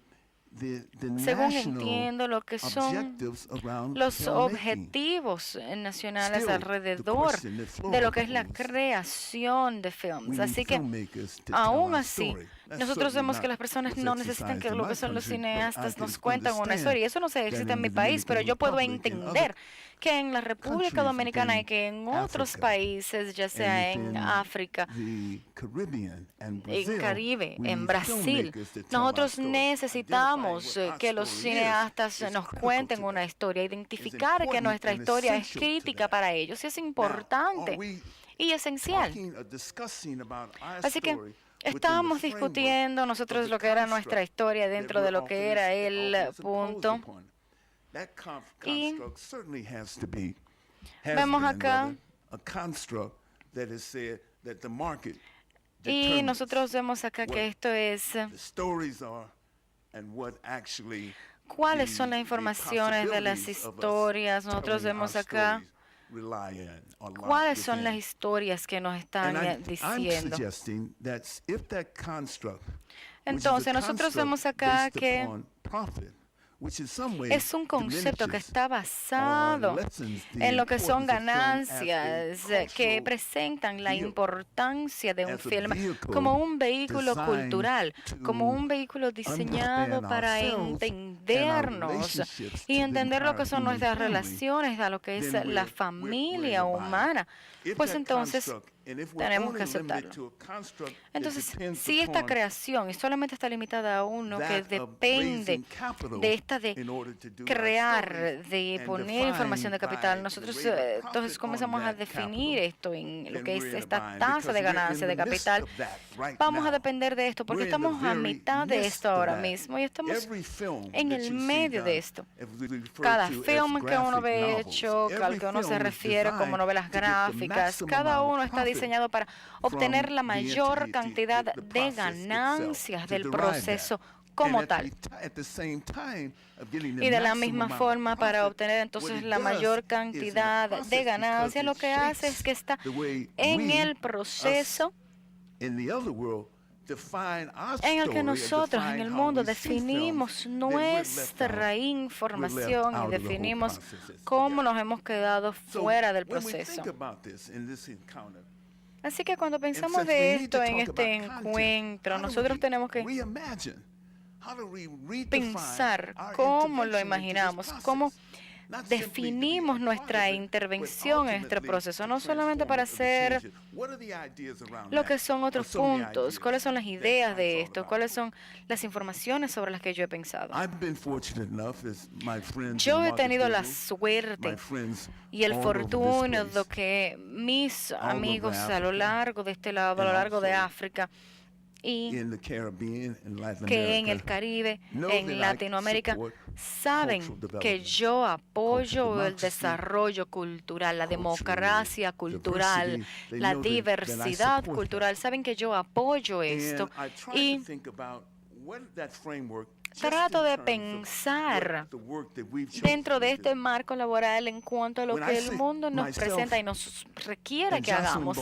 the según national entiendo, lo que son objectives around los filmmaking. objetivos nacionales Still, the alrededor question that de lo Flora que es la posed, creación de we films. need Así que filmmakers to tell aún our así, story. That's nosotros certainly vemos que not las personas what's no necesitan que exercised in lo my que son los country, but I cineastas can nos cuentan una understand historia. Y eso no se that existe en in mi the país, pero yo puedo Dominican Republic and entender other que en la República countries Dominicana y within que en otros Africa países, ya sea and en within África, the Caribbean and en Brazil, Caribe, we en need Brasil, filmmakers to tell our nosotros story. necesitamos Identifying what our que los story cineastas is nos critical cuenten to una that. historia, Is identificar que important nuestra and historia es essential to crítica that. para ellos y es Now, are importante we y esencial. talking or discussing about our Así que story within the estábamos framework discutiendo of nosotros the lo que era nuestra construct historia that dentro de we're lo que era often el imposed punto. upon? That Y construct certainly has to be, has vemos been, acá rather, a construct that has said that the market y determines nosotros vemos acá what que esto es the stories are and what actually cuáles son las the informaciones de las possibilities of us historias. Nosotros telling vemos our acá stories rely on, or lie cuáles son las within. historias que nos están And I'm diciendo. suggesting that if that construct, Entonces, nosotros vemos acá que es un concepto que está basado en lo que son ganancias que presentan la importancia de un film como un vehículo cultural, como un vehículo diseñado para entendernos y entender lo que son nuestras relaciones a lo que es la familia humana. Pues entonces tenemos que aceptarlo. Entonces, si esta creación solamente está limitada a uno que depende de esta de crear, de poner información de capital, nosotros entonces comenzamos a definir esto en lo que es esta tasa de ganancia de capital. Vamos a depender de esto porque estamos a mitad de esto ahora mismo y estamos en el medio de esto. Cada film que uno ve hecho, al que uno se refiere como novelas gráficas, cada uno está diseñado para obtener la mayor cantidad de ganancias del proceso como tal. Y de la misma forma, para obtener entonces la mayor cantidad de ganancias, lo que hace es que está en el proceso en el que nosotros en el mundo definimos nuestra información y definimos cómo nos hemos quedado fuera del proceso. Así que cuando pensamos de esto en este encuentro, nosotros tenemos que pensar cómo lo imaginamos, cómo definimos nuestra intervención en este proceso, no solamente para hacer lo que son otros puntos, cuáles son las ideas de esto, cuáles son las informaciones sobre las que yo he pensado. Yo he tenido la suerte y el fortunio de que mis amigos a lo largo de este lado, a lo largo de África, y que en el Caribe, en Latinoamérica, saben que yo apoyo el desarrollo cultural, la democracia cultural, la diversidad cultural. Saben que yo apoyo esto y trato de pensar dentro de este marco laboral en cuanto a lo que el mundo nos presenta y nos requiere que hagamos.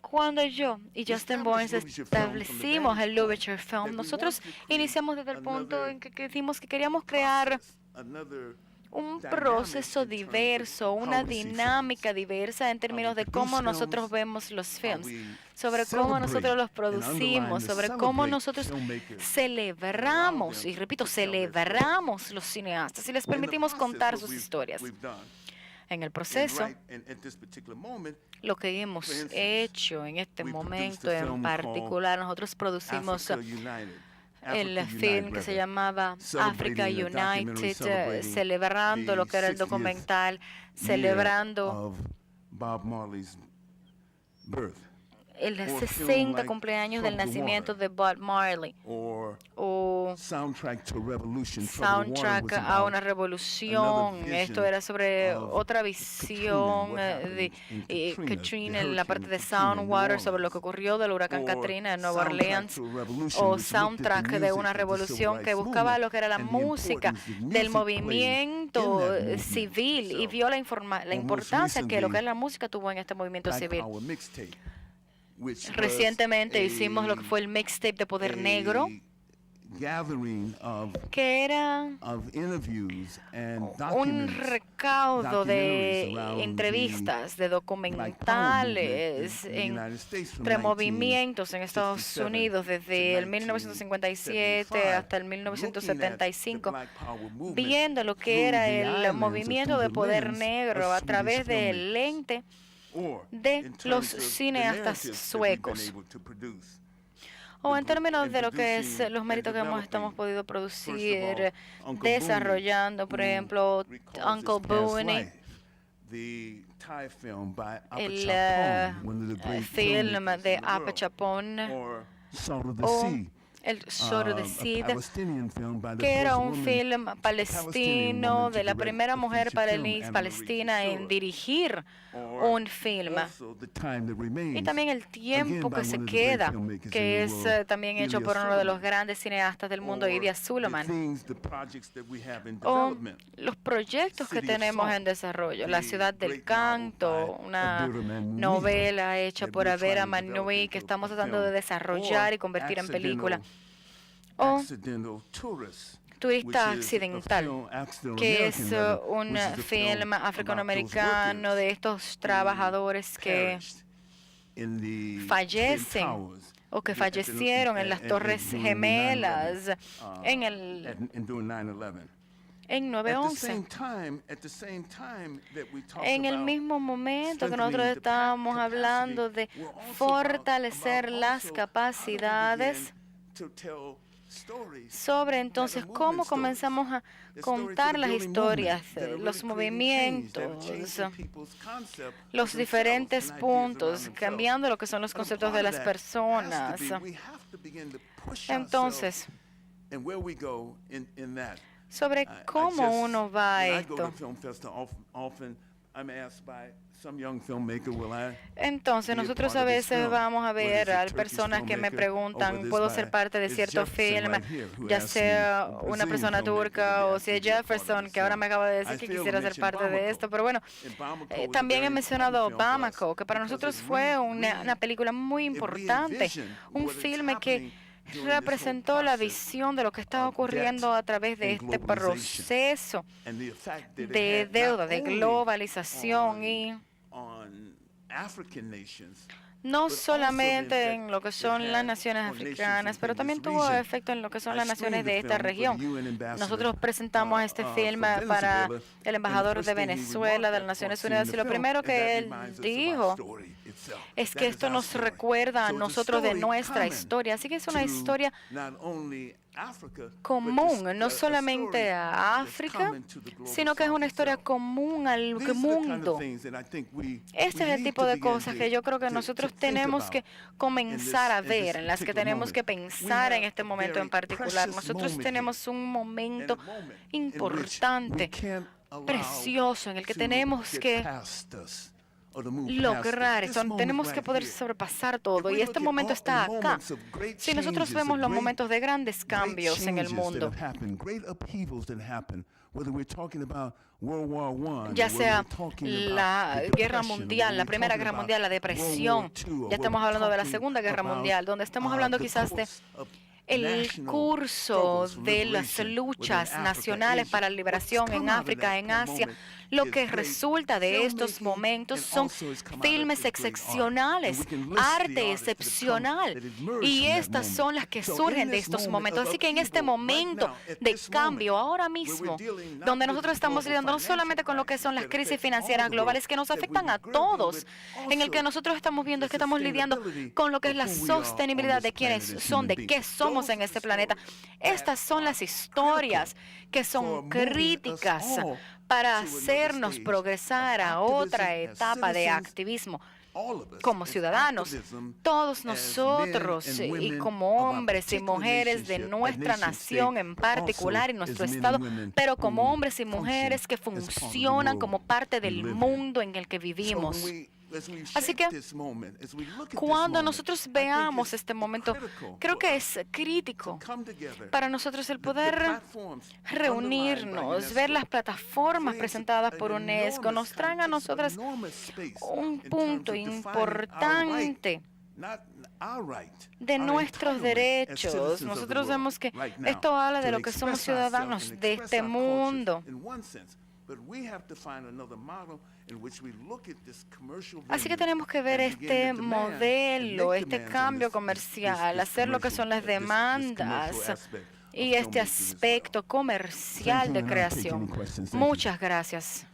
Cuando yo y Justin Barnes establecimos el Louverture Film, nosotros iniciamos desde el punto en que dijimos que queríamos crear un proceso diverso, una dinámica diversa en términos de cómo nosotros vemos los films, sobre cómo nosotros los producimos, sobre cómo nosotros celebramos, y repito, celebramos los cineastas y les permitimos contar sus historias. En el proceso, lo que hemos hecho en este momento en particular, nosotros producimos el film que se llamaba Africa United, celebrando lo que era el documental, celebrando el 60 cumpleaños del nacimiento de Bob Marley, o Soundtrack a una revolución. Esto era sobre otra visión de Katrina en la parte de Soundwater, sobre lo que ocurrió del huracán Katrina en Nueva Orleans, o Soundtrack de una revolución que buscaba lo que era la música del movimiento civil y vio la importancia que lo que es la música tuvo en este movimiento civil. Recientemente hicimos lo que fue el mixtape de Poder Negro, que era un recaudo de entrevistas, de documentales entre movimientos en Estados Unidos desde el 1957 hasta el 1975, viendo lo que era el movimiento de poder negro a través del lente de los cineastas suecos, o en términos de lo que es los méritos que hemos podido producir, desarrollando, por ejemplo, Uncle Booney, el film de Apachapón, o El Soro de Sid, que era un film palestino de la primera mujer palestina en dirigir un film, y también el tiempo que se queda, que es también hecho por uno de los grandes cineastas del mundo, Idina Suleiman, o los proyectos que tenemos en desarrollo, La Ciudad del Canto, una novela hecha por Abera Manui que estamos tratando de desarrollar y convertir en película, o Turista Accidental, que es un film africanoamericano de estos trabajadores que fallecen o que fallecieron en las Torres Gemelas en 9/11. En el mismo momento que nosotros estábamos hablando de fortalecer las capacidades sobre entonces cómo comenzamos a contar las historias, los movimientos, los diferentes puntos, cambiando lo que son los conceptos de las personas. Entonces, sobre cómo uno va a esto. Entonces, nosotros a veces vamos a ver a personas que me preguntan, ¿puedo ser parte de cierto film? Ya sea una persona turca o si es Jefferson, que ahora me acaba de decir que quisiera ser parte de esto. Pero bueno, también he mencionado Bamako, que para nosotros fue una película muy importante, un filme que representó la visión de lo que está ocurriendo a través de este proceso de deuda, de globalización, y no solamente en lo que son las naciones africanas, pero también tuvo efecto en lo que son las naciones de esta región. Nosotros presentamos este film para el embajador de Venezuela de las Naciones Unidas, y lo primero que él dijo es que esto nos recuerda a nosotros de nuestra historia. Así que es una historia común, no solamente a África, sino que es una historia común al mundo. Este es el tipo de cosas que yo creo que nosotros tenemos que comenzar a ver, en las que tenemos que pensar en este momento en particular. Nosotros tenemos un momento importante, precioso, en el que tenemos que or to move lograr past it. esto. This moment Tenemos que right poder here. sobrepasar If todo. we Y look este at momento all está the acá. moments of great Si nosotros changes, vemos of los great- momentos de grandes great cambios en el changes that mundo, have happened, great upheavals that happen, whether we're talking about World War I, ya or sea we're talking la about the guerra Depression, or mundial, la we're Primera talking Guerra about Mundial, la World War depresión, II, or ya estamos we're hablando de la talking Segunda Guerra about, Mundial, donde estamos hablando the quizás de course of el national curso struggles for de las liberation within luchas Africa, nacionales Asia. para la liberación What's en come out of África, that en Asia. moment Lo is que great resulta de estos filmmaking, momentos and son also has come out of filmes is great art. excepcionales, And we can list the arte artists that have come, excepcional. that emerged Y from that estas moment. son las que So in surgen de this estos moment momentos. of Así que en este upheaval, right momento now, at de this cambio, moment, ahora where mismo, we're dealing not donde with nosotros the estamos global lidiando no financial solamente con lo que crisis son las that crisis affects all financieras the globales world, que nos that afectan we're a grappling todos, with en el que also nosotros estamos viendo the es que estamos lidiando sustainability con lo que es of la who we are on sostenibilidad this de quiénes planet as son, human de beings. qué somos Those en are este the planeta. stories Estas that son las are historias que for son moving us críticas all para to another hacernos stage progresar of a otra activism as etapa de citizens, activismo all of us, como as ciudadanos, activism, todos as nosotros men and y women como of our hombres y particular mujeres de nation nuestra state, nación en but also particular y as nuestro men and estado, women pero como who hombres y mujeres que function as part of the funcionan como world parte we del live in. mundo en el que So vivimos. as we Así shape que this moment, as we look at this cuando moment, nosotros I think veamos it's este momento, critical creo for que us es crítico to come together, para nosotros el the poder platforms reunirnos, ver las plataformas presentadas por UNESCO, nos traen a nosotras un punto importante de nuestros derechos. Nosotros vemos que esto habla de lo que somos ciudadanos de este mundo. Así que tenemos que ver este modelo, este cambio comercial, hacer lo que son las demandas y este aspecto comercial de creación. Muchas gracias.